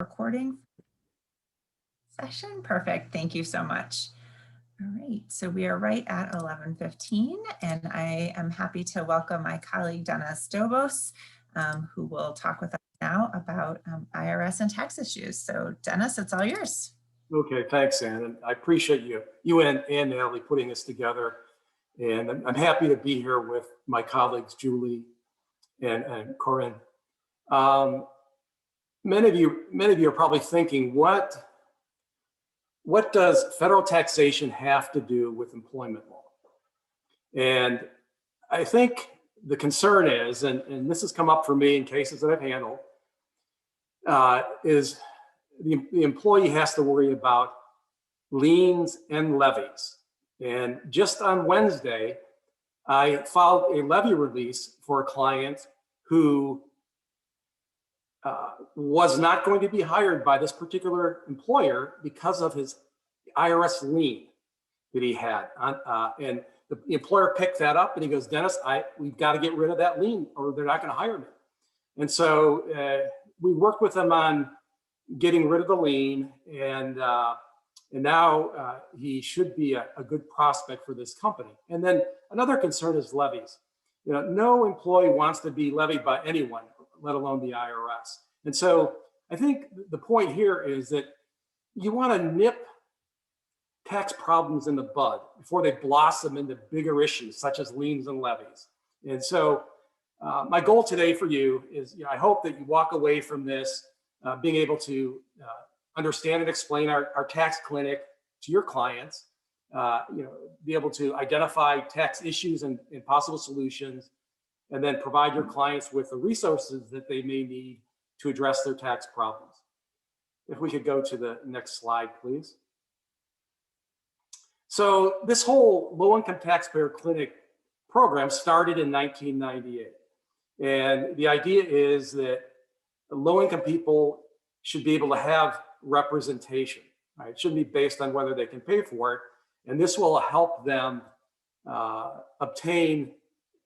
Recording session. Perfect. Thank you so much. All right, so we are right at 11:15, and I am happy to welcome my colleague Dennis Dobos, who will talk with us now about IRS and tax issues. So Dennis, it's all yours. Okay, thanks, Ann. And I appreciate you and Natalie putting this together. And I'm happy to be here with my colleagues, Julie and Corinne. Many of you are probably thinking, what does federal taxation have to do with employment law? And I think the concern is, and this has come up for me in cases that I've handled, is the employee has to worry about liens and levies. And just on Wednesday, I filed a levy release for a client who was not going to be hired by this particular employer because of his IRS lien that he had. And the employer picked that up and he goes, Dennis, we've got to get rid of that lien or they're not going to hire me. And so we worked with him on getting rid of the lien, and now he should be a good prospect for this company. And then another concern is levies. You know, no employee wants to be levied by anyone, let alone the IRS. And so I think the point here is that you want to nip tax problems in the bud before they blossom into bigger issues such as liens and levies. And so my goal today for you is, I hope that you walk away from this being able to understand and explain our tax clinic to your clients, be able to identify tax issues and possible solutions, and then provide your clients with the resources that they may need to address their tax problems. If we could go to the next slide, please. So this whole low-income taxpayer clinic program started in 1998. And the idea is that low-income people should be able to have representation, right? It shouldn't be based on whether they can pay for it. And this will help them obtain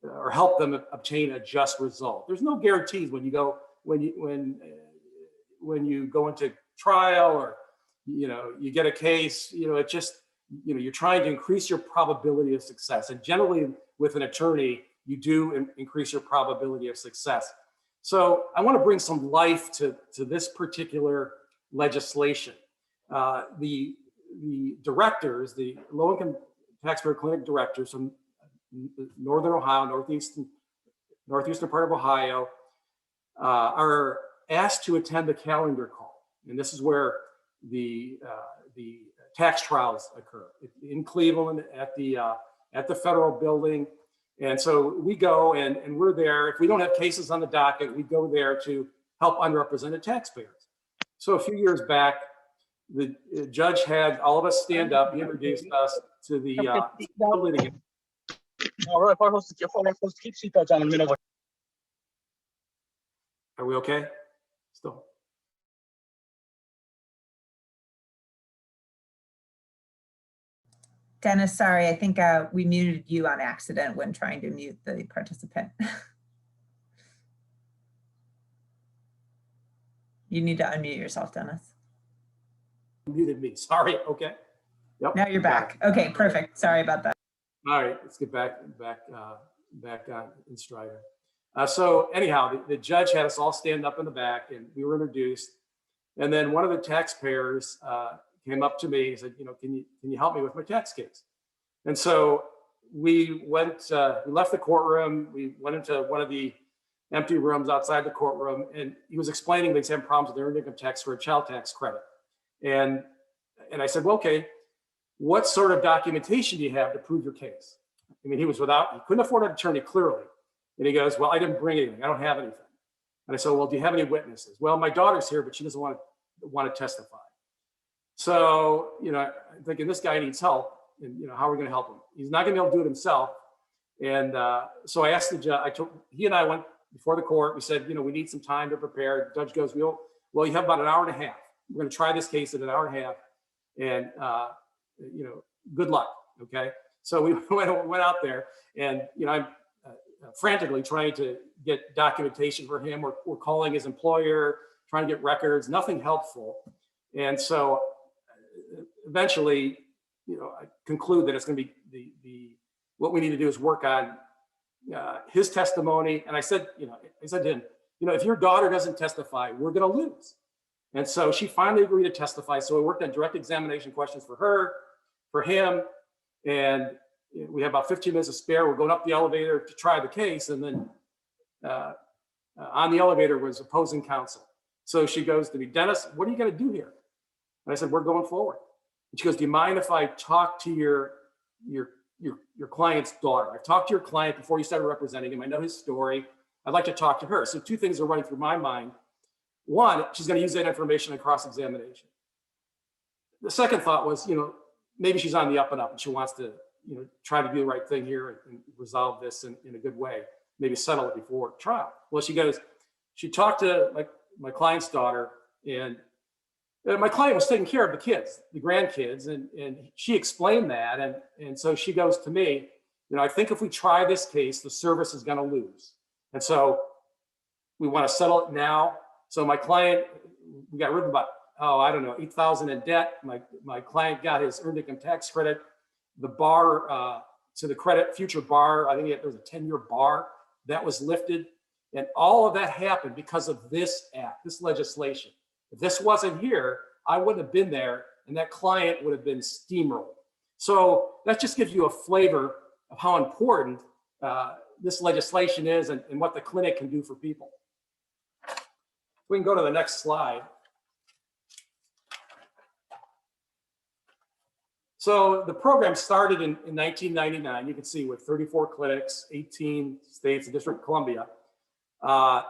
a just result. There's no guarantees when you go into trial, or you get a case. It just you're trying to increase your probability of success. And generally, with an attorney, you do increase your probability of success. So I want to bring some life to this particular legislation. The directors, the low-income taxpayer clinic directors from Northern Ohio, northeastern part of Ohio, are asked to attend the calendar call. And this is where the tax trials occur in Cleveland at the federal building. And so we go and we're there. If we don't have cases on the docket, we go there to help underrepresented taxpayers. So a few years back, the judge had all of us stand up. He introduced us to the litigant. Are we okay? Still. Dennis, sorry, I think we muted you on accident when trying to mute the participant. You need to unmute yourself, Dennis. Muted me, sorry, okay. Yep. Now you're back. Okay, perfect. Sorry about that. All right, let's get back on in stride. So anyhow, the judge had us all stand up in the back and we were introduced. And then one of the taxpayers came up to me and said, can you help me with my tax case? And so we left the courtroom. We went into one of the empty rooms outside the courtroom, and he was explaining the same problems with their income tax for a child tax credit. And I said, well, okay, what sort of documentation do you have to prove your case? I mean, he couldn't afford an attorney, clearly. And he goes, well, I didn't bring anything. I don't have anything. And I said, well, do you have any witnesses? Well, my daughter's here, but she doesn't want to testify. So, I'm thinking this guy needs help, and how are we going to help him? He's not going to be able to do it himself. And so I asked the judge. He and I went before the court. We said, we need some time to prepare. The judge goes, well, you have about an hour and a half. We're going to try this case in an hour and a half, and good luck. Okay. So we went out there, and I'm frantically trying to get documentation for him. We're calling his employer, trying to get records, nothing helpful. And so eventually, I conclude that it's going to be what we need to do is work on his testimony. And I said to him, if your daughter doesn't testify, we're going to lose. And so she finally agreed to testify. So we worked on direct examination questions for her, for him, and we have about 15 minutes to spare. We're going up the elevator to try the case, and then on the elevator was opposing counsel. So she goes to me, Dennis, what are you going to do here? And I said, we're going forward. And she goes, do you mind if I talk to your client's daughter? I've talked to your client before you started representing him. I know his story. I'd like to talk to her. So two things are running through my mind. One, she's going to use that information in cross-examination. The second thought was, maybe she's on the up and up and she wants to, try to do the right thing here and resolve this in a good way, maybe settle it before trial. Well, she talked to my client's daughter, and my client was taking care of the kids, the grandkids, and she explained that. And so she goes to me, I think if we try this case, the service is going to lose. And so we want to settle it now. So my client, we got rid of about, $8,000 in debt. My client got his earned income tax credit. The bar to the future bar, I think there was a 10-year bar that was lifted. And all of that happened because of this act, this legislation. If this wasn't here, I wouldn't have been there, and that client would have been steamrolled. So that just gives you a flavor of how important this legislation is and what the clinic can do for people. We can go to the next slide. So the program started in 1999, you can see, with 34 clinics, 18 states, and District of Columbia.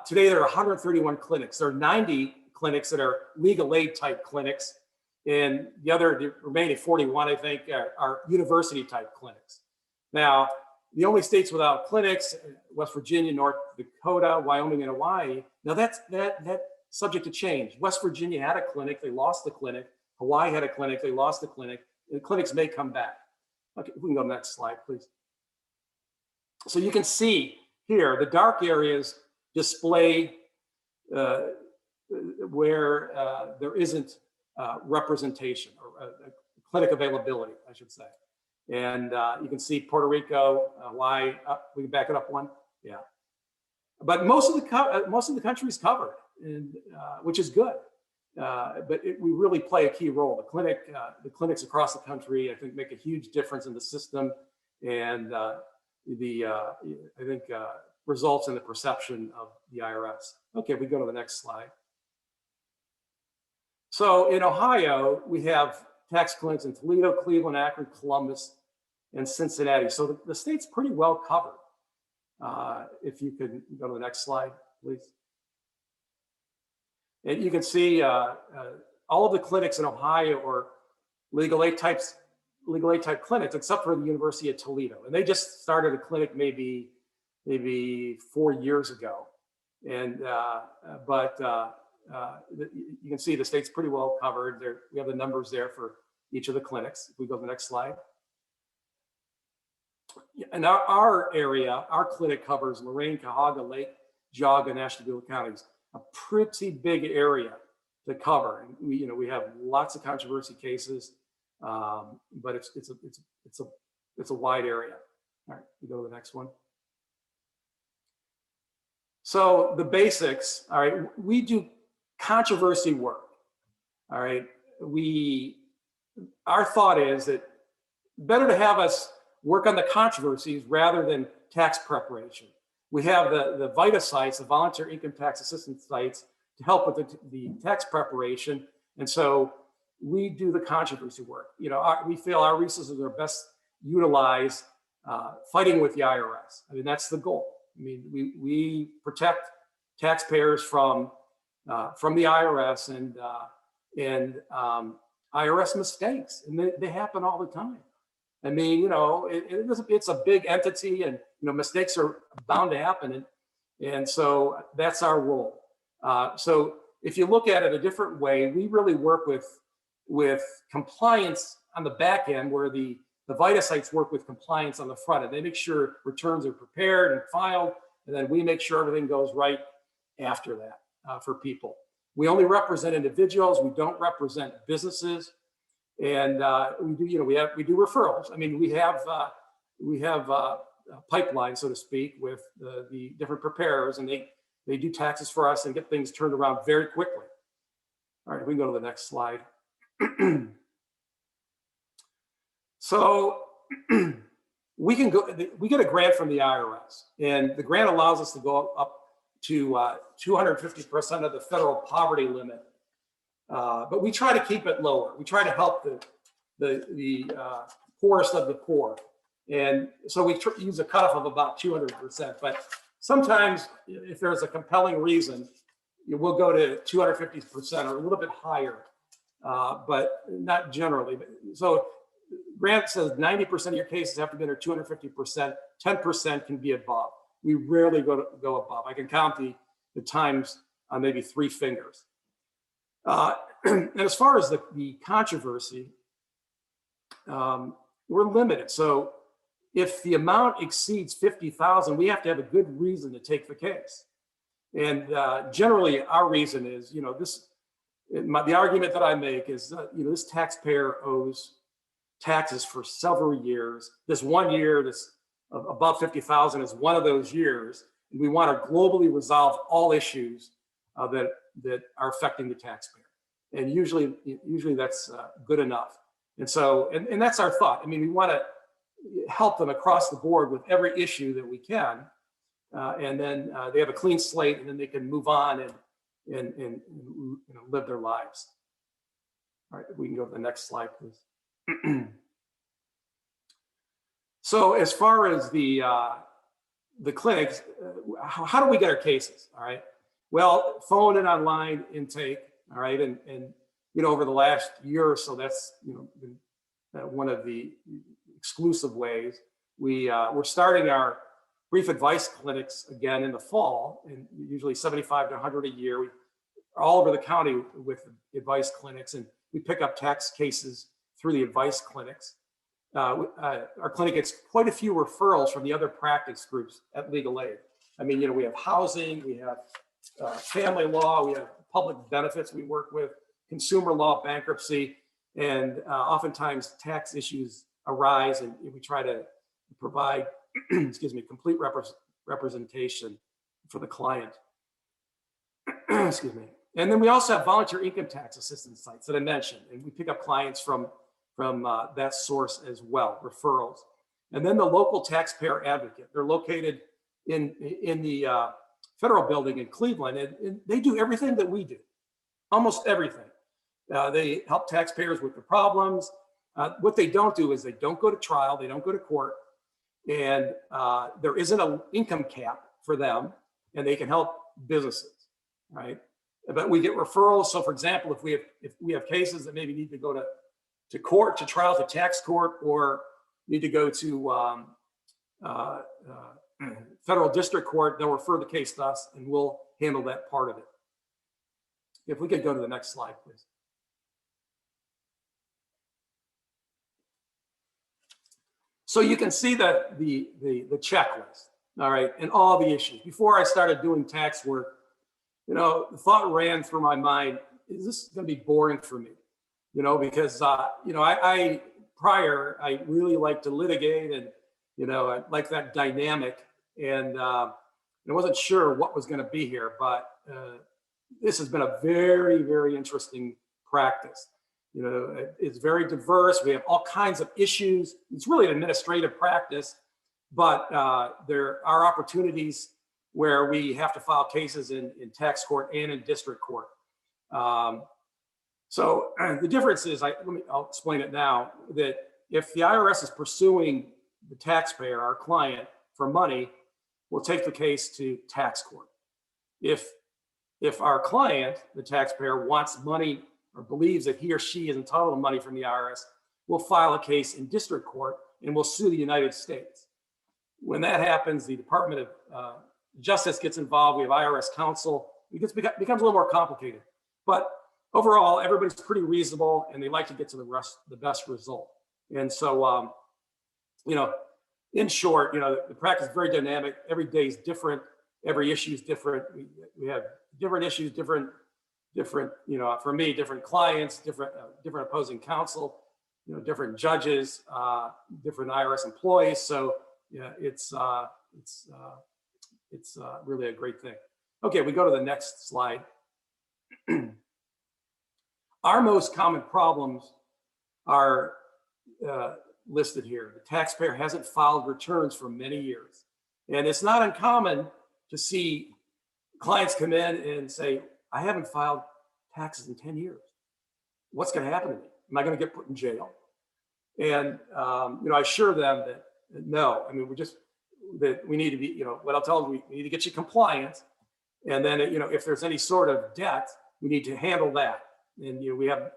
Today, there are 131 clinics. There are 90 clinics that are legal aid type clinics, and the remaining 41, I think, are university type clinics. Now, the only states without clinics, West Virginia, North Dakota, Wyoming, and Hawaii. Now that's subject to change. West Virginia had a clinic, they lost the clinic. Hawaii had a clinic, they lost the clinic. And the clinics may come back. Okay, we can go to the next slide, please. So you can see here, the dark areas display where there isn't representation or clinic availability, I should say. And you can see Puerto Rico, Hawaii. We can back it up one. Yeah, but most of the country is covered, and which is good. But we really play a key role. The clinics across the country, I think, make a huge difference in the system, and I think results in the perception of the IRS. Okay, we go to the next slide. So in Ohio, we have tax clinics in Toledo, Cleveland, Akron, Columbus, and Cincinnati. So the state's pretty well covered. If you could go to the next slide, please. And you can see all of the clinics in Ohio are legal aid type clinics, except for the University of Toledo. And they just started a clinic maybe 4 years ago. And you can see the state's pretty well covered. We have the numbers there for each of the clinics. If we go to the next slide. In our area, our clinic covers Lorain, Cuyahoga, Lake, Geauga, and Ashtabula counties. A pretty big area to cover, and we have lots of controversy cases, but it's a wide area. All right, we go to the next one. So the basics. All right, we do controversy work. All right, our thought is that better to have us work on the controversies rather than tax preparation. We have the VITA sites, the volunteer income tax assistance sites, to help with the tax preparation. And so we do the controversy work. We feel our resources are best utilized fighting with the IRS. I mean, that's the goal. I mean, we protect taxpayers from the IRS and IRS mistakes, and they happen all the time. I mean, it's a big entity, and mistakes are bound to happen, and so that's our role. So if you look at it a different way, we really work with compliance on the back end, where the VITA sites work with compliance on the front end. They make sure returns are prepared and filed, and then we make sure everything goes right after that for people. We only represent individuals. We don't represent businesses. And we do referrals. I mean, we have a pipeline, so to speak, with the different preparers, and they do taxes for us and get things turned around very quickly. All right, we can go to the next slide. So we get a grant from the IRS, and the grant allows us to go up to 250% of the federal poverty limit. But we try to keep it lower. We try to help the poorest of the poor. And so we use a cutoff of about 200%. But sometimes if there's a compelling reason, we'll go to 250% or a little bit higher, but not generally. So grant says 90% of your cases have to be under 250%, 10% can be above. We rarely go above. I can count the times on maybe 3 fingers. And as far as the controversy, we're limited. So if the amount exceeds 50,000, we have to have a good reason to take the case. And generally, our reason is, the argument that I make is, this taxpayer owes taxes for several years. This 1 year, this above 50,000 is one of those years. And we want to globally resolve all issues that are affecting the taxpayer. And usually that's good enough. And so, and that's our thought. I mean, we want to help them across the board with every issue that we can. And then they have a clean slate, and then they can move on and live their lives. All right, we can go to the next slide, please. So as far as the clinics, how do we get our cases? All right. Well, phone and online intake. All right, and over the last year or so, that's been one of the exclusive ways. We're starting our brief advice clinics again in the fall, and usually 75 to 100 a year. We're all over the county with advice clinics, and we pick up tax cases through the advice clinics. Our clinic gets quite a few referrals from the other practice groups at Legal Aid. I mean, we have housing, we have family law, we have public benefits we work with, consumer law, bankruptcy, and oftentimes tax issues arise, and we try to provide, complete representation for the client. Excuse me. And then we also have volunteer income tax assistance sites that I mentioned, and we pick up clients from that source as well, referrals. And then the local taxpayer advocate. They're located in the federal building in Cleveland, and they do everything that we do, almost everything. They help taxpayers with their problems. What they don't do is they don't go to trial, they don't go to court, and there isn't an income cap for them, and they can help businesses, right? But we get referrals. So, for example, if we have cases that maybe need to go to court, to trial, to tax court, or need to go to federal district court, they'll refer the case to us, and we'll handle that part of it. If we could go to the next slide, please. So you can see that the checklist, all right, and all the issues. Before I started doing tax work, the thought ran through my mind: is this going to be boring for me? Because I really like to litigate, and I like that dynamic, and I wasn't sure what was going to be here, but this has been a very, very interesting practice. It's very diverse. We have all kinds of issues. It's really an administrative practice, but there are opportunities where we have to file cases in tax court and in district court. So the difference is, I'll explain it now, that if the IRS is pursuing the taxpayer, our client, for money, we'll take the case to tax court. If our client, the taxpayer, wants money or believes that he or she is entitled to money from the IRS, we'll file a case in district court and we'll sue the United States. When that happens, the Department of Justice gets involved. We have IRS counsel. It becomes a little more complicated. But overall, everybody's pretty reasonable, and they like to get to the best result. And so, in short, the practice is very dynamic. Every day is different. Every issue is different. We have different issues, different different, for me, different clients, different opposing counsel, different judges, different IRS employees. So yeah, it's really a great thing. Okay, we go to the next slide. Our most common problems are listed here. The taxpayer hasn't filed returns for many years. And it's not uncommon to see clients come in and say, I haven't filed taxes in 10 years. What's going to happen to me? Am I going to get put in jail? And, I assure them that no, I mean, we need to be, what I'll tell them, we need to get you compliant. And then, if there's any sort of debt, we need to handle that. And, we have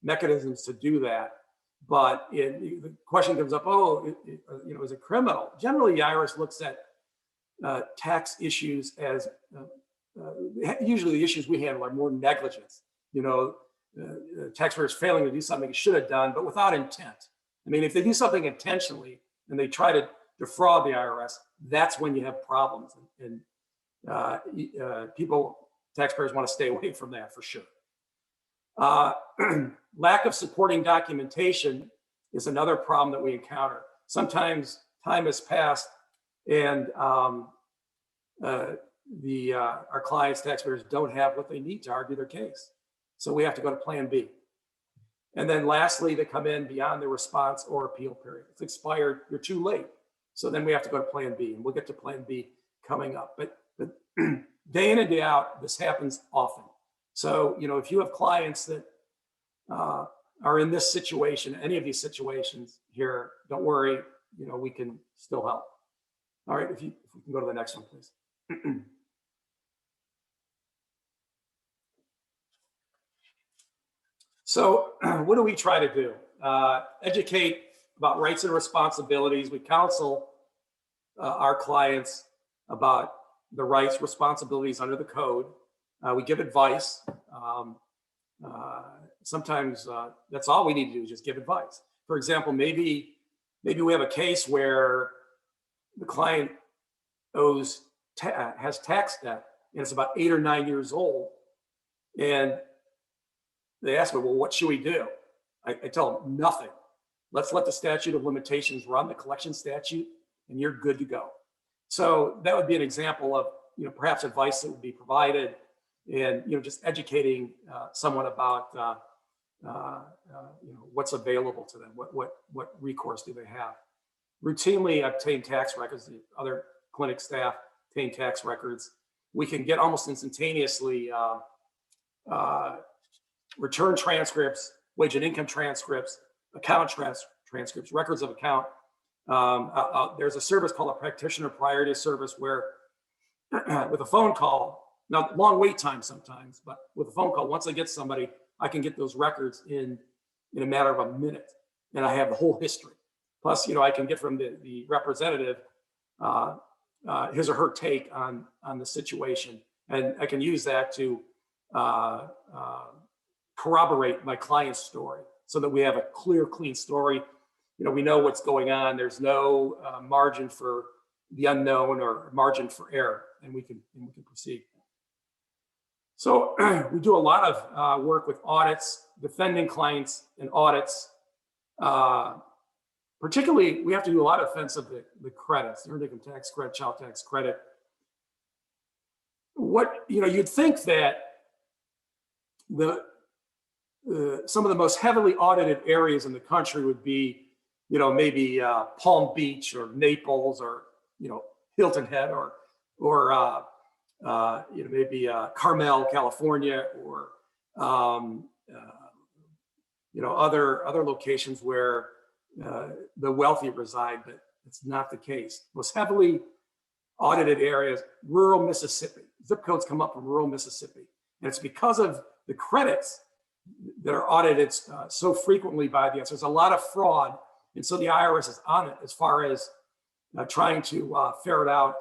mechanisms to do that. But the question comes up, is it criminal? Generally, the IRS looks at tax issues as, usually the issues we handle are more negligence. Taxpayers failing to do something they should have done, but without intent. I mean, if they do something intentionally and they try to defraud the IRS, that's when you have problems. And taxpayers want to stay away from that for sure. Lack of supporting documentation is another problem that we encounter. Sometimes time has passed and our clients, taxpayers, don't have what they need to argue their case. So we have to go to Plan B. And then lastly, they come in beyond the response or appeal period. It's expired, you're too late. So then we have to go to Plan B, and we'll get to Plan B coming up. But day in and day out, this happens often. So, if you have clients that are in this situation, any of these situations here, don't worry, we can still help. All right, if we can go to the next one, please. So what do we try to do? Educate about rights and responsibilities. We counsel our clients about the rights, responsibilities under the code. We give advice. Sometimes that's all we need to do is just give advice. For example, maybe we have a case where the client has tax debt and it's about 8 or 9 years old, and they ask me, well, what should we do? I tell them nothing. Let's let the statute of limitations run, the collection statute, and you're good to go. So that would be an example of perhaps advice that would be provided, and just educating someone about what's available to them, what recourse do they have. Routinely obtain tax records. The other clinic staff obtain tax records. We can get almost instantaneously return transcripts, wage and income transcripts, account transcripts, records of account. There's a service called a practitioner priority service where with a phone call, now long wait time sometimes, but with a phone call, once I get somebody, I can get those records in a matter of a minute, and I have the whole history. Plus, I can get from the representative his or her take on the situation, and I can use that to corroborate my client's story so that we have a clear, clean story. We know what's going on. There's no margin for the unknown or margin for error, and we can proceed. So we do a lot of work with audits, defending clients in audits. Particularly, we have to do a lot of defense of the credits, the earned income tax credit, child tax credit. You'd think that some of the most heavily audited areas in the country would be, maybe Palm Beach or Naples or, Hilton Head or maybe Carmel, California, or other locations where the wealthy reside, but it's not the case. Most heavily audited areas, rural Mississippi. Zip codes come up from rural Mississippi, and it's because of the credits that are audited so frequently by the IRS. There's a lot of fraud, and so the IRS is on it as far as trying to ferret out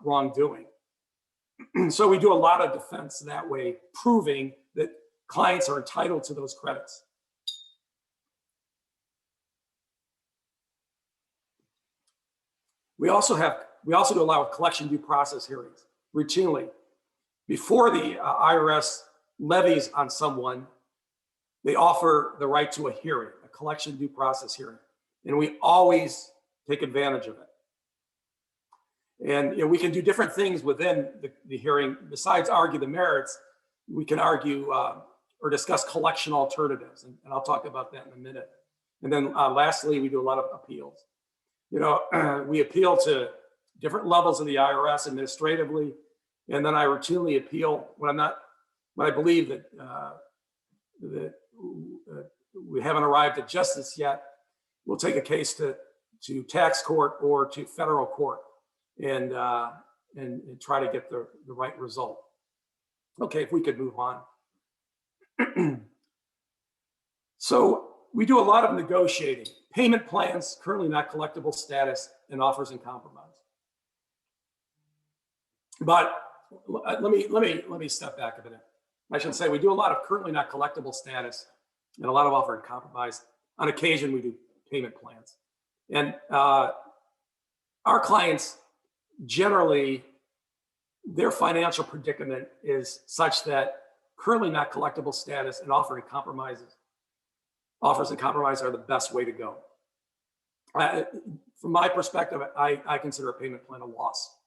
wrongdoing. So we do a lot of defense that way, proving that clients are entitled to those credits. We also do a lot of collection due process hearings routinely. Before the IRS, levies on someone, they offer the right to a hearing, a collection due process hearing. And we always take advantage of it. And we can do different things within the hearing. Besides argue the merits, we can argue or discuss collection alternatives. And I'll talk about that in a minute. And then lastly, we do a lot of appeals. We appeal to different levels of the IRS administratively. And then I routinely appeal when I believe that we haven't arrived at justice yet. We'll take a case to tax court or to federal court and try to get the right result. Okay, if we could move on. So we do a lot of negotiating, payment plans, currently not collectible status, and offers in compromise. But let me step back a minute. I should say we do a lot of currently not collectible status and a lot of offer in compromise. On occasion, we do payment plans. And our clients, generally, their financial predicament is such that currently not collectible status and offers in compromise are the best way to go. From my perspective, I consider a payment plan a loss.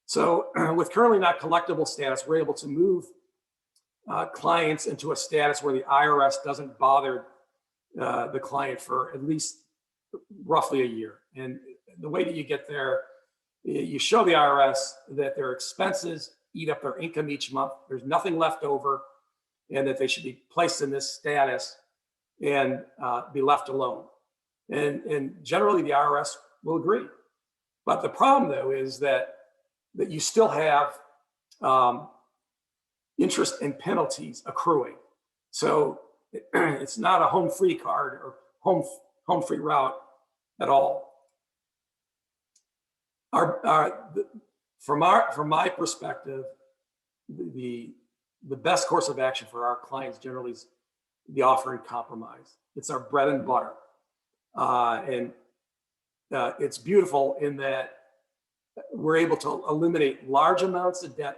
So with currently not collectible status, we're able to move clients into a status where the IRS doesn't bother the client for at least roughly a year. And the way that you get there, you show the IRS that their expenses eat up their income each month. There's nothing left over, and that they should be placed in this status and be left alone. And generally, the IRS will agree. But the problem, though, is that you still have interest and penalties accruing. So it's not a home free card or home free route at all. From my perspective, the best course of action for our clients generally is the offer in compromise. It's our bread and butter. And it's beautiful in that we're able to eliminate large amounts of debt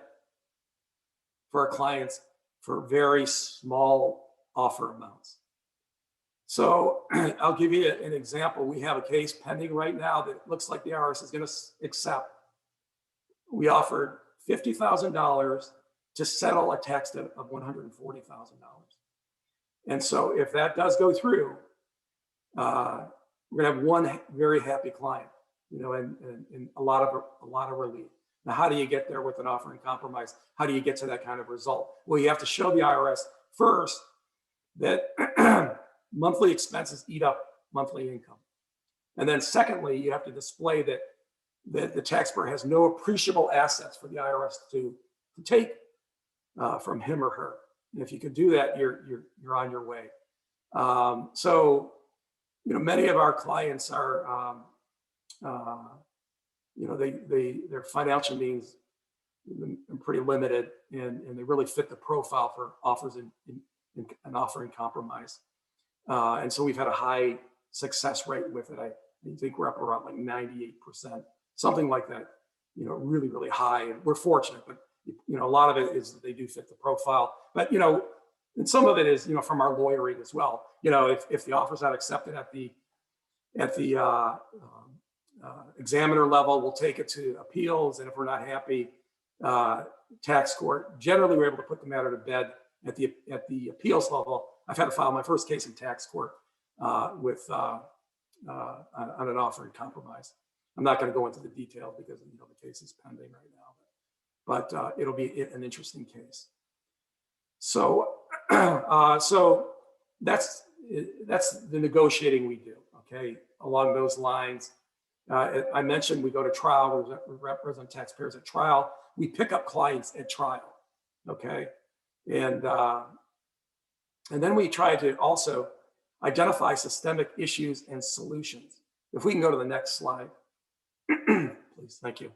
for our clients for very small offer amounts. So I'll give you an example. We have a case pending right now that looks like the IRS is going to accept. We offered $50,000 to settle a tax debt of $140,000. And so if that does go through, we're going to have one very happy client, and a lot of relief. Now, how do you get there with an offer in compromise? How do you get to that kind of result? Well, you have to show the IRS first that monthly expenses eat up monthly income. And then secondly, you have to display that the taxpayer has no appreciable assets for the IRS to take from him or her. And if you can do that, you're on your way. So, many of our clients are, their financial means are pretty limited, and they really fit the profile for offers in an offer in compromise. And so we've had a high success rate with it. I think we're up around like 98%, something like that, really, really high. And we're fortunate, but a lot of it is that they do fit the profile. But, and some of it is, from our lawyering as well. If the offer's not accepted at the examiner level, we'll take it to appeals. And if we're not happy, tax court. Generally, we're able to put the matter to bed at the appeals level. I've had to file my first case in tax court on an offer in compromise. I'm not going to go into the details because the case is pending right now, but it'll be an interesting case. So, so that's the negotiating we do. Okay, along those lines, I mentioned we go to trial. We represent taxpayers at trial. We pick up clients at trial. Okay, and then we try to also identify systemic issues and solutions. If we can go to the next slide, please. Thank you.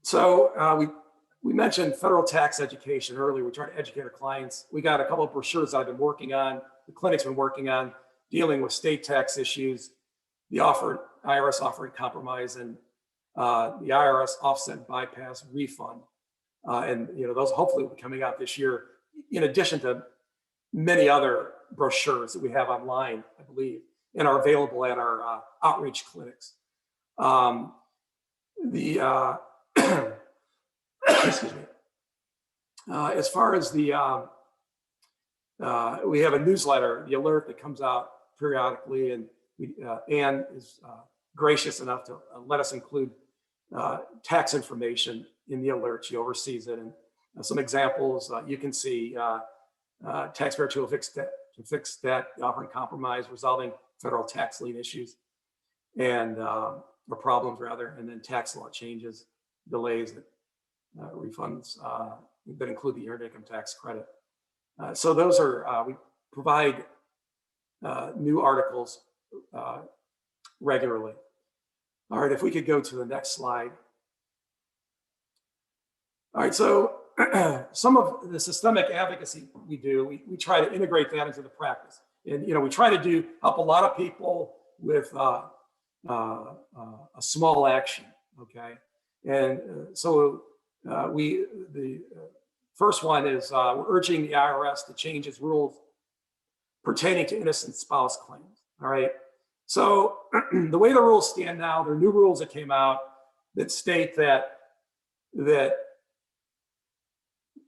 So we mentioned federal tax education earlier. We try to educate our clients. We got a couple of brochures I've been working on, the clinic's been working on, dealing with state tax issues, the IRS offer in compromise, and the IRS offset bypass refund. And those hopefully will be coming out this year, in addition to many other brochures that we have online, I believe, and are available at our outreach clinics. Excuse me. As far as we have a newsletter, The Alert, that comes out periodically, and Anne is gracious enough to let us include tax information in The Alert. She oversees it, and some examples you can see: taxpayer tool to fix debt, offering compromise, resolving federal tax lien issues, and or problems rather, and then tax law changes, delays, refunds that include the earned income tax credit. So those are, we provide new articles regularly. All right, if we could go to the next slide. All right, so some of the systemic advocacy we do, we try to integrate that into the practice. And we try to help a lot of people with a small action, okay? And so the first one is we're urging the IRS to change its rules pertaining to innocent spouse claims, all right? So the way the rules stand now, there are new rules that came out that state that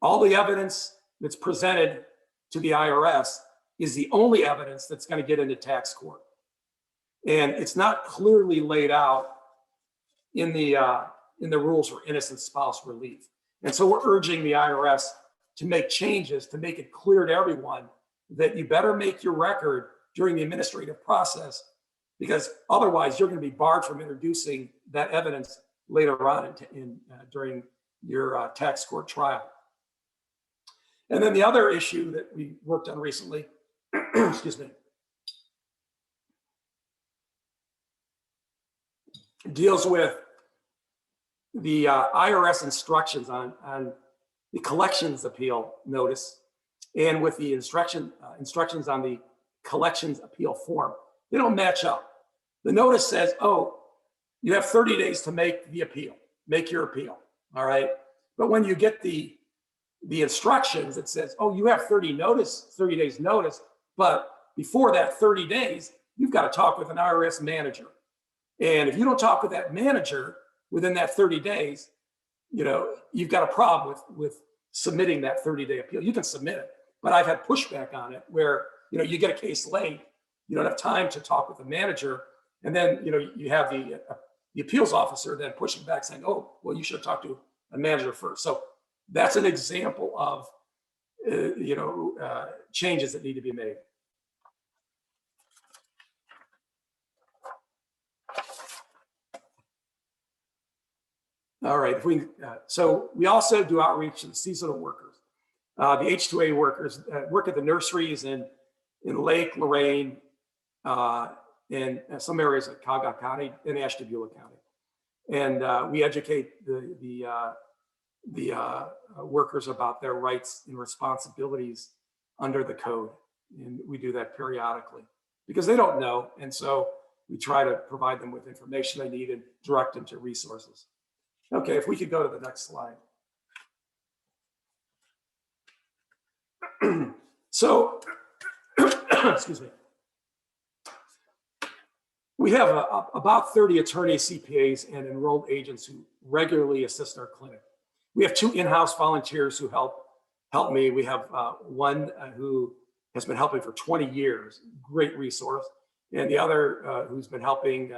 all the evidence that's presented to the IRS is the only evidence that's going to get into tax court. And it's not clearly laid out in the rules for innocent spouse relief. And so we're urging the IRS to make changes to make it clear to everyone that you better make your record during the administrative process, because otherwise you're going to be barred from introducing that evidence later on during your tax court trial. And then the other issue that we worked on recently, excuse me, deals with the IRS instructions on the collections appeal notice, and with the instructions on the collections appeal form. They don't match up. The notice says, oh, you have 30 days to make the appeal, make your appeal, all right? But when you get the instructions, it says, oh, you have 30 days notice, but before that 30 days, you've got to talk with an IRS manager. And if you don't talk with that manager within that 30 days, you've got a problem with submitting that 30-day appeal. You can submit it, but I've had pushback on it where, you get a case late, you don't have time to talk with the manager, and then, you have the appeals officer then pushing back saying, oh, well, you should have talked to a manager first. So that's an example of, changes that need to be made. All right, so we also do outreach to the seasonal workers, the H-2A workers work at the nurseries in Lake, Lorraine, and some areas of Cuyahoga County and Ashtabula County. And we educate the workers about their rights and responsibilities under the code. And we do that periodically because they don't know. And so we try to provide them with information they need and direct them to resources. Okay, if we could go to the next slide. So, excuse me. We have about 30 attorneys, CPAs, and enrolled agents who regularly assist our clinic. We have 2 in-house volunteers who help me. We have one who has been helping for 20 years, great resource, and the other who's been helping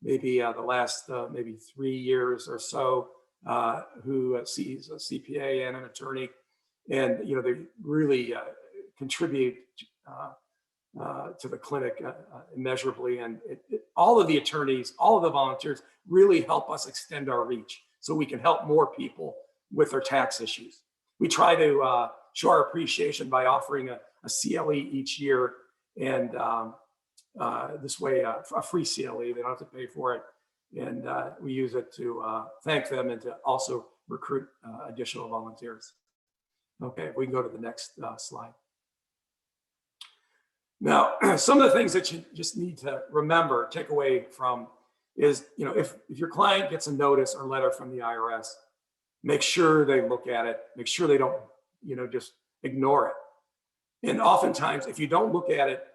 maybe the last maybe 3 years or so, who sees a CPA and an attorney, and they really contribute to the clinic immeasurably. And all of the attorneys, all of the volunteers really help us extend our reach so we can help more people with their tax issues. We try to show our appreciation by offering a CLE each year, and this way a free CLE, they don't have to pay for it. And we use it to thank them and to also recruit additional volunteers. Okay, we can go to the next slide. Now, some of the things that you just need to remember, take away from is, if your client gets a notice or letter from the IRS, make sure they look at it, make sure they don't, just ignore it. And oftentimes, if you don't look at it,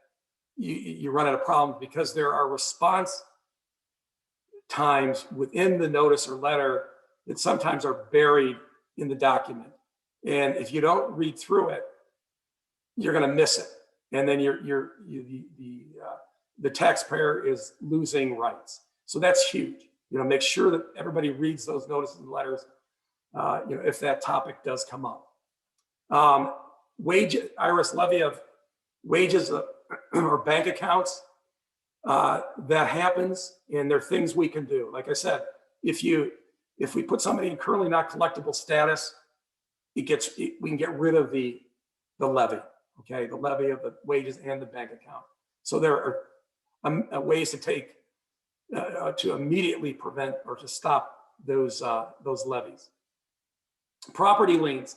you run into problems because there are response times within the notice or letter that sometimes are buried in the document. And if you don't read through it, you're going to miss it. And then the taxpayer is losing rights. So that's huge. Make sure that everybody reads those notices and letters, if that topic does come up. IRS levy of wages or bank accounts, that happens, and there are things we can do. Like I said, if we put somebody in currently not collectible status, we can get rid of the levy, okay? The levy of the wages and the bank account. So there are ways to take, to immediately prevent or to stop those levies. Property liens,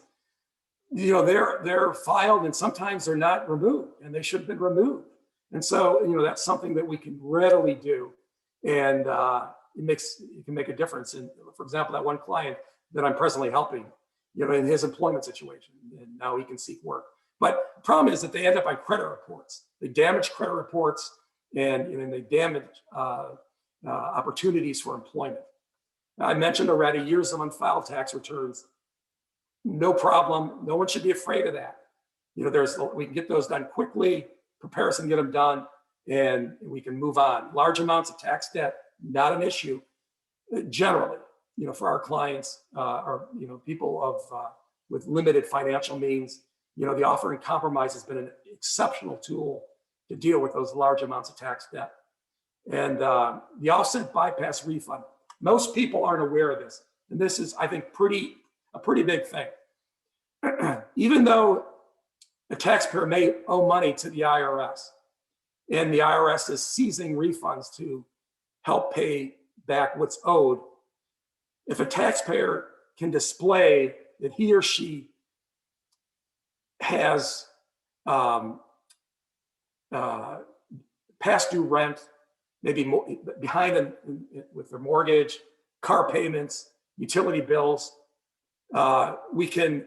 they're filed and sometimes they're not removed, and they should have been removed. And so, that's something that we can readily do. And it can make a difference. And for example, that one client that I'm presently helping, in his employment situation, and now he can seek work. But the problem is that they end up on credit reports. They damage credit reports, and they damage opportunities for employment. I mentioned already years of unfiled tax returns. No problem. No one should be afraid of that. We can get those done quickly, prepare us and get them done, and we can move on. Large amounts of tax debt, not an issue generally, for our clients, or, people with limited financial means. The offer in compromise has been an exceptional tool to deal with those large amounts of tax debt. And the offset bypass refund, most people aren't aware of this. And this is, I think, a pretty big thing. Even though a taxpayer may owe money to the IRS, and the IRS is seizing refunds to help pay back what's owed, if a taxpayer can display that he or she has past due rent, maybe behind with their mortgage, car payments, utility bills, we can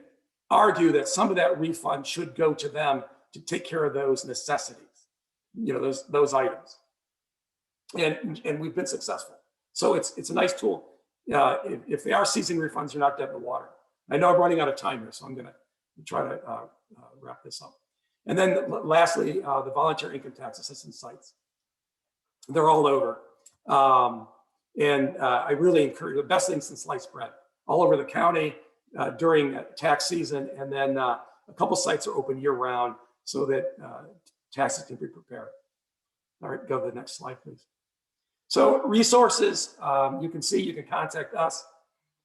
argue that some of that refund should go to them to take care of those necessities, those items. And we've been successful. So it's a nice tool. If they are seizing refunds, you're not dead in the water. I know I'm running out of time here, so I'm gonna try to wrap this up. And then lastly, the voluntary income tax assistance sites. They're all over. I really encourage, the best thing since sliced bread, all over the county during tax season. And then a couple sites are open year round so that taxes can be prepared. All right, go to the next slide, please. So resources, you can see, you can contact us,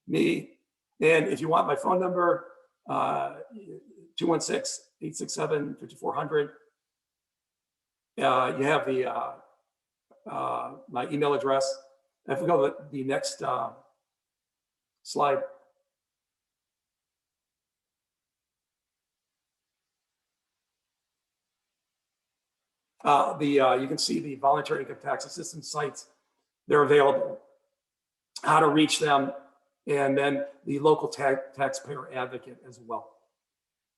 me, and if you want my phone number, 216-867-5400. You have my email address. If we go to the next slide. You can see the voluntary income tax assistance sites. They're available, how to reach them, and then the local taxpayer advocate as well.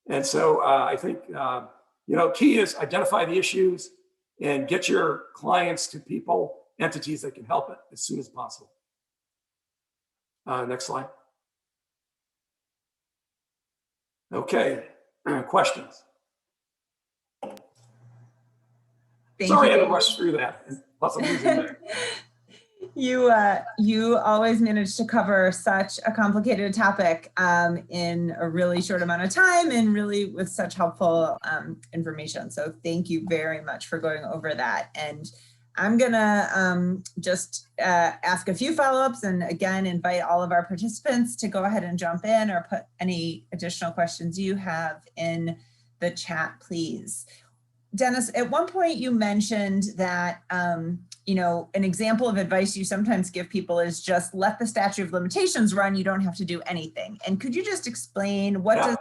And so I think, key is identify the issues and get your clients to people, entities that can help it as soon as possible. Next slide. Okay, questions? Sorry I had to rush through that. Plus I'm losing there. You always manage to cover such a complicated topic in a really short amount of time and really with such helpful information. So thank you very much for going over that. And I'm gonna just ask a few follow-ups and again, invite all of our participants to go ahead and jump in or put any additional questions you have in the chat, please. Dennis, at one point you mentioned that, an example of advice you sometimes give people is just let the statute of limitations run. You don't have to do anything. And could you just explain what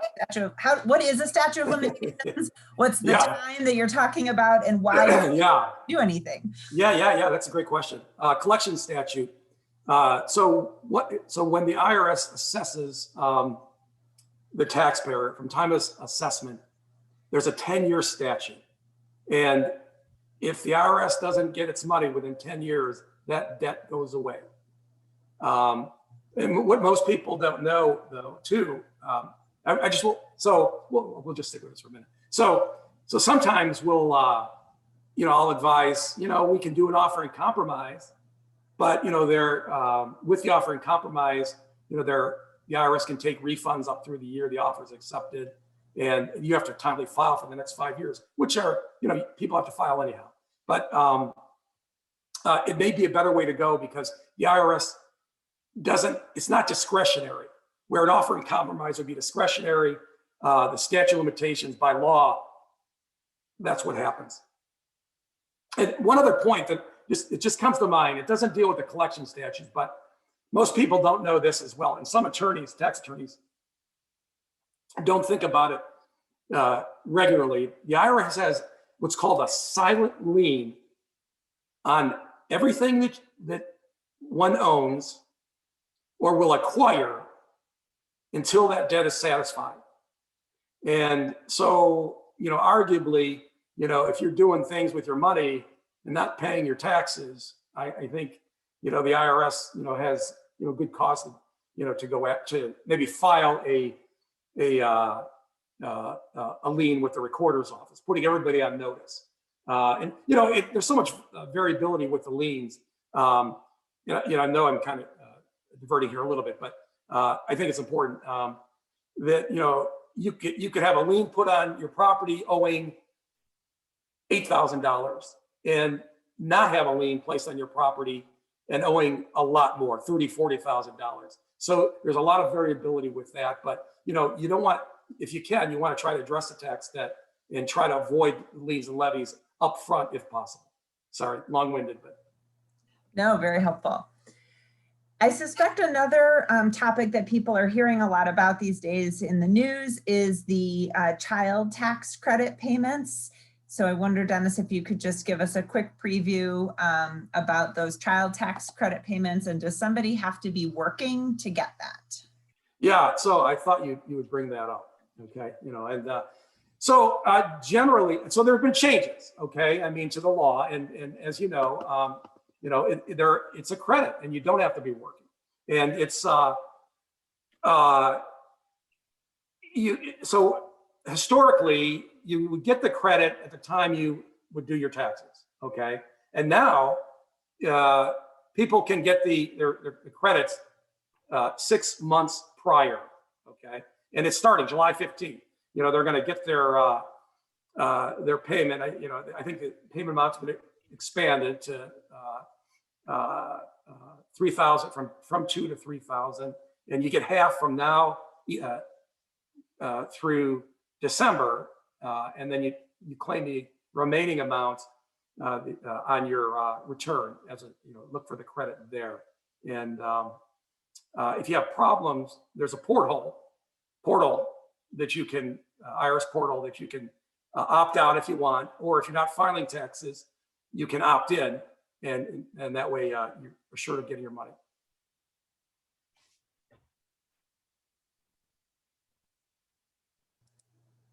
what is a statute of limitations? What's the time that you're talking about and why you don't do anything? Yeah. That's a great question. Collection statute. So when the IRS assesses the taxpayer from time of assessment, there's a 10-year statute. And if the IRS doesn't get its money within 10 years, that debt goes away. And what most people don't know, though, too, I just will. So we'll just stick with this for a minute. So sometimes we'll, I'll advise, we can do an offer in compromise, but they're with the offer in compromise, the IRS can take refunds up through the year the offer is accepted, and you have to timely file for the next 5 years, which are, people have to file anyhow. But it may be a better way to go because the IRS it's not discretionary, where an offer in compromise would be discretionary. The statute of limitations by law, that's what happens. And one other point that it just comes to mind, it doesn't deal with the collection statutes, but most people don't know this as well. And some attorneys, tax attorneys, don't think about it regularly. The IRS has what's called a silent lien on everything that one owns or will acquire until that debt is satisfied. And so, arguably, if you're doing things with your money and not paying your taxes, I think, the IRS, has, good cause to go to maybe file a lien with the recorder's office, putting everybody on notice. And, there's so much variability with the liens. I know I'm kind of diverting here a little bit, but I think it's important that, you could have a lien put on your property owing $8,000 and not have a lien placed on your property and owing a lot more, $30,000, $40,000. So there's a lot of variability with that, but you don't want, if you can, you want to try to address the tax debt and try to avoid liens and levies up front if possible. Sorry, long-winded, but. No, very helpful. I suspect another topic that people are hearing a lot about these days in the news is the child tax credit payments. So I wonder, Dennis, if you could just give us a quick preview about those child tax credit payments, and does somebody have to be working to get that? Yeah, so I thought you would bring that up, okay? So generally, so there have been changes, okay? I mean, to the law, and as you know, it's a credit, and you don't have to be working, and it's so historically you would get the credit at the time you would do your taxes, okay? And now people can get the credits 6 months prior, okay? And it's starting July 15th. They're going to get their payment. I think the payment amount's been expanded to 3,000 from 2 to 3,000, and you get half from now through December, and then you claim the remaining amount on your return as look for the credit there. And if you have problems, there's a portal that you can IRS portal that you can opt out if you want, or if you're not filing taxes, you can opt in, and that way you're assured of getting your money.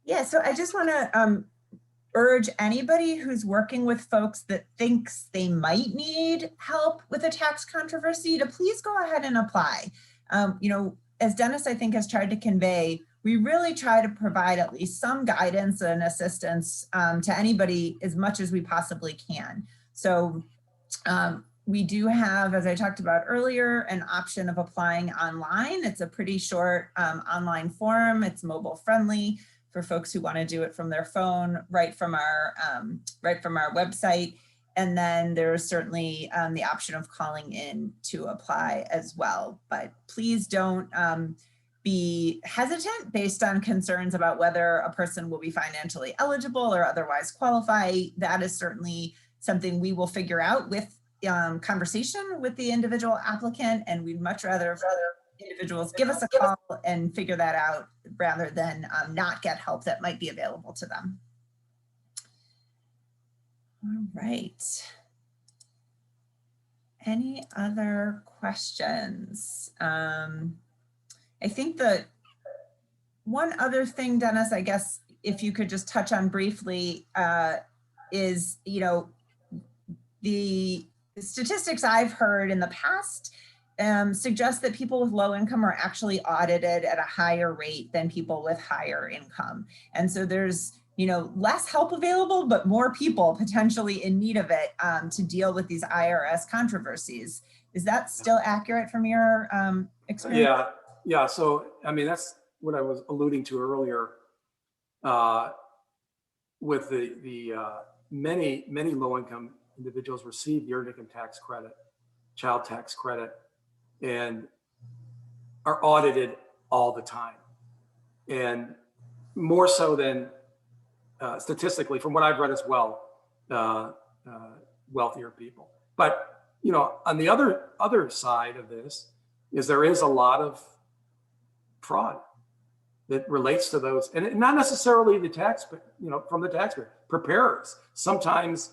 Yeah, so I just want to urge anybody who's working with folks that thinks they might need help with a tax controversy to please go ahead and apply. As Dennis, I think, has tried to convey, we really try to provide at least some guidance and assistance to anybody as much as we possibly can. So we do have, as I talked about earlier, an option of applying online. It's a pretty short online form. It's mobile friendly for folks who want to do it from their phone, right from our website. And then there's certainly the option of calling in to apply as well. But please don't be hesitant based on concerns about whether a person will be financially eligible or otherwise qualify. That is certainly something we will figure out with conversation with the individual applicant, and we'd much rather individuals give us a call and figure that out rather than not get help that might be available to them. All right. any other questions? I think the one other thing, Dennis, I guess if you could just touch on briefly is, the statistics I've heard in the past suggest that people with low income are actually audited at a higher rate than people with higher income. And so there's, less help available, but more people potentially in need of it to deal with these IRS controversies. Is that still accurate from your experience? Yeah. So, I mean, that's what I was alluding to earlier with the many low-income individuals receive the earned income tax credit, child tax credit, and are audited all the time. And more so than statistically, from what I've read as well, wealthier people. But, on the other side of this is there is a lot of fraud that relates to those, and not necessarily the tax, but, from the taxpayer, preparers. Sometimes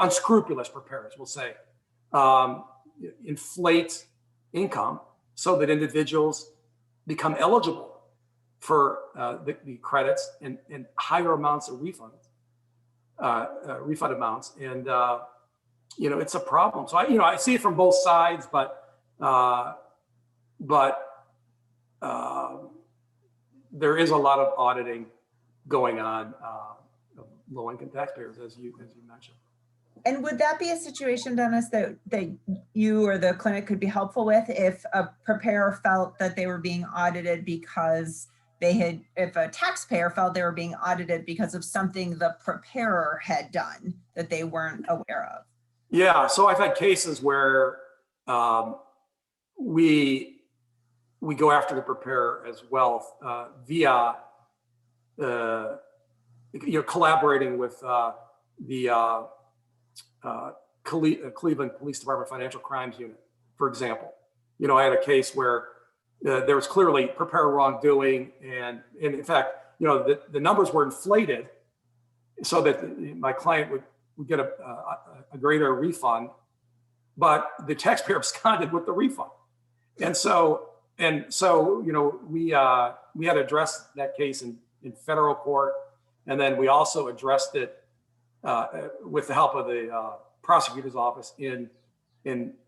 unscrupulous preparers will say, inflate income so that individuals become eligible for the credits and higher amounts of refund amounts. And, it's a problem. So I see it from both sides, but there is a lot of auditing going on of low-income taxpayers, as you mentioned. And would that be a situation, Dennis, that you or the clinic could be helpful with if a preparer felt that they were being audited because if a taxpayer felt they were being audited because of something the preparer had done that they weren't aware of? Yeah, so I've had cases where we go after the preparer as well via collaborating with the Cleveland Police Department Financial Crimes Unit, for example. I had a case where there was clearly preparer wrongdoing, and in fact, the numbers were inflated so that my client would get a greater refund, but the taxpayer absconded with the refund. And so we had addressed that case in federal court, and then we also addressed it with the help of the prosecutor's office in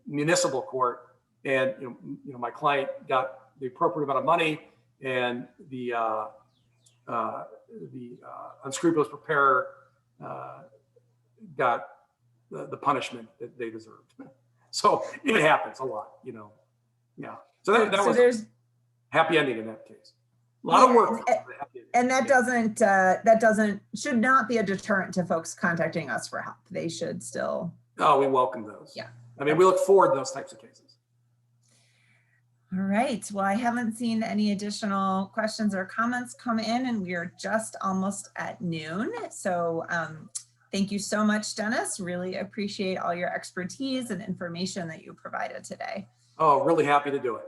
municipal court. And my client got the appropriate amount of money, and the unscrupulous preparer got the punishment that they deserved. So it happens a lot, Yeah. So that was there's happy ending in that case. A lot of work. And that should not be a deterrent to folks contacting us for help. They should still. Oh, we welcome those. Yeah. I mean, we look forward to those types of cases. All right. Well, I haven't seen any additional questions or comments come in, and we are just almost at noon. So thank you so much, Dennis. Really appreciate all your expertise and information that you provided today. Oh, really happy to do it.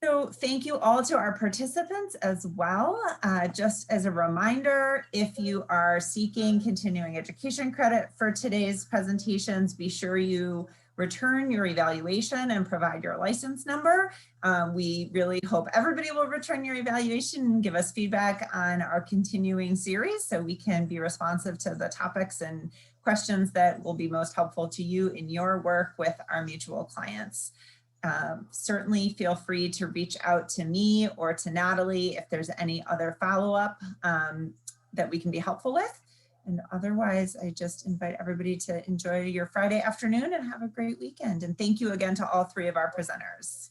So thank you all to our participants as well. Just as a reminder, if you are seeking continuing education credit for today's presentations, be sure you return your evaluation and provide your license number. We really hope everybody will return your evaluation and give us feedback on our continuing series so we can be responsive to the topics and questions that will be most helpful to you in your work with our mutual clients. Certainly feel free to reach out to me or to Natalie if there's any other follow-up that we can be helpful with. And otherwise, I just invite everybody to enjoy your Friday afternoon and have a great weekend. And thank you again to all three of our presenters.